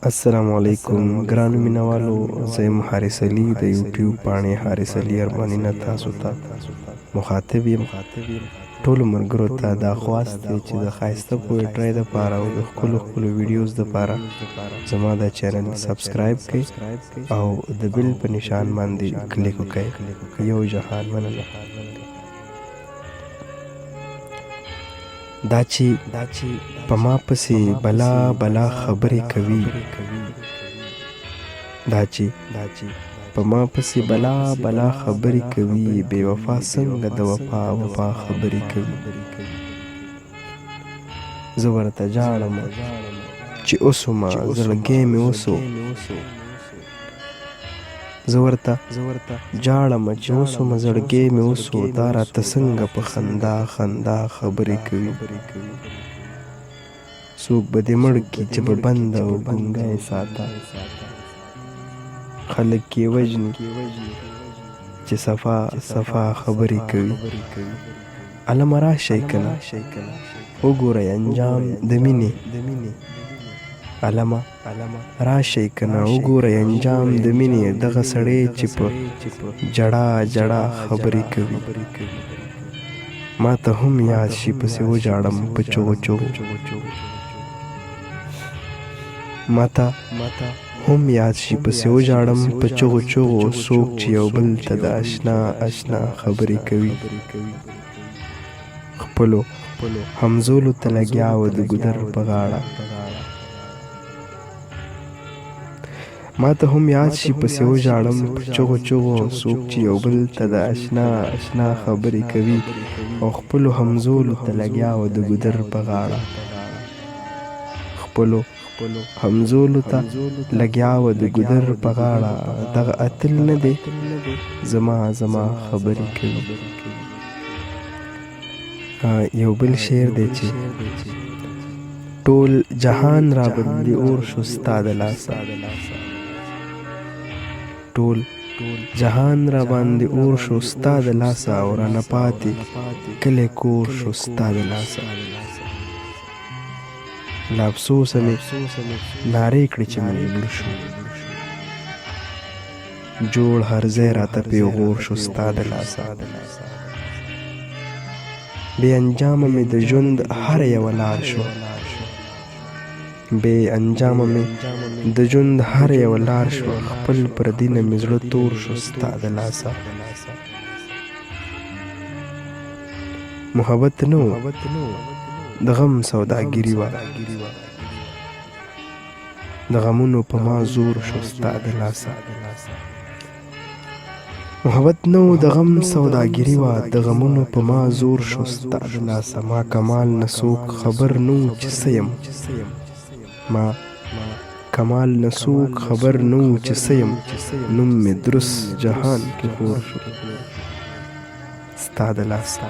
السلام علیکم ګرانو مینوالو، زه یم حارث علي د یوټیوب پاڼې حارث علي ارماني نه تاسو ته مخاطب یم. ټولو ملګرو ته دا خواست دی چې د ښایسته پویټرۍ دپاره او د ښکلو ښکلو ویډیوز دپاره زما دا چینل سبسکرایب کړئ او د بیل په نشان باندې کلیک وکړئ. یو جهان مننه. دا چې په ما پسې بلا بلا خبرې کوي، دا چې په ما پسې بلا بلا خبرې کوي، بې وفا څنګه د وفا وفا خبرې کوي. زه ورته جاړم چې اوسومه زړګی مې اوسو، زه ورته جاړم چې اوسومه زړګی مې اوسو، دا راته څنګه په خندا خندا خبرې کوي. څوک به دې مړ کي چې په بنده او ګونګی ساته، خلک یې وژني چې صفا صفا خبرې کوي. علمه راشئ کنه وګورئ انجام د مینې، علمه راشئ کنه وګورئ انجام د مینې. دغه سړی چې په جړا جړا خبرې کوي، ما ته هم یاد شي پسې وجاړم په چغو چغو، ما ته هم یاد شي پسې وجاړم په چغو چغو. څوک چې یو بل ته د اشنا اشنا خبرې کوي، خپلو همزولو ته لګیا و د ګودر په غاړه. ما ته هم یاد شي پسې وژاړم په چغو چغو. څوک چې یو بل ته د اشنا اشنا خبرې کوي او خپلو همزولو ته لګیا و د ګودر په غاړه، خپلو همزولو ته لګیا و د ګودر په غاړه. دغه اتل نه دی زما زما خبرې کوي. یو بل شعر دی چې ټول جهان را باندې اور شو ستا د لاسه، ټول جهان را باندې اور شو ستا د لاسه، او رانه پاتې کلی کور شو ستا د لاسه. له افسوسه مې نارې کړې چې موږ مړه شو، جوړ هر ځای راته پیغور شو ستا د لاسه. بې انجامه مې د ژوند هر یوه لار شو، بې انجامه مې د ژوند هر یوه لار شو، خپل پردي نه مې زړه تور شو ستا د لاسه. محبت نه و د غم سوداګري وه، د غمونو په ما زور شو ستا د لاسه. محبت نه و د غم سوداګري وه، د غمونو په ما زور شو ستا د لاسه. ما کمال نه څوک خبر نه و چې څه یم، ما کمال نه څوک خبر نه و چې څه یم، نوم مې درست جهان کې خور شو ستا د لاسه.